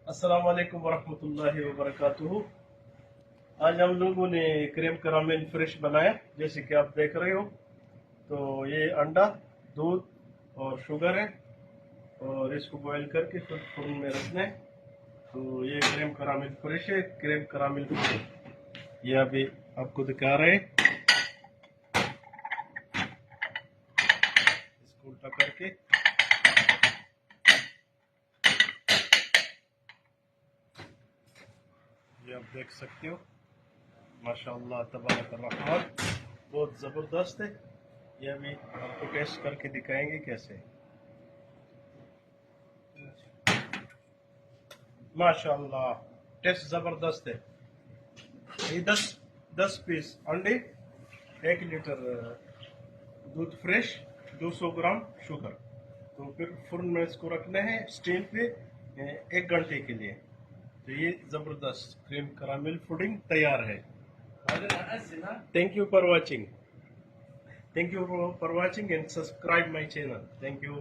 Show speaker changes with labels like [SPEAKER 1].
[SPEAKER 1] अस्सलाम वालेकुम वरहमतुल्लाहि वबरकातुहू। आज हम लोगों ने क्रीम करामेल फ्रेश बनाया, जैसे कि आप देख रहे हो। तो ये अंडा, दूध और शुगर है, और इसको बॉईल करके फिर फ्रिज में रखना है। तो ये क्रीम करामेल फ्रेश है, क्रीम करामेल फ्रेश। ये अभी आपको दिखा रहे हैं, इसको उल्टा करके। ये आप देख सकते हो, माशाअल्लाह तबारक अर्रहमान, बहुत ज़बरदस्त है। ये अभी आपको टेस्ट करके दिखाएंगे कैसे। माशाअल्लाह, टेस्ट ज़बरदस्त है। ये 10 पीस अंडे, 1 लीटर दूध फ्रेश, 200 ग्राम शुगर। तो फिर फुर्न में इसको रखना है स्टीम पे 1 घंटे के लिए। तो ये ज़बरदस्त क्रीम करामेल पुडिंग तैयार है। Thank you for watching, thank you for watching and subscribe my channel. Thank you.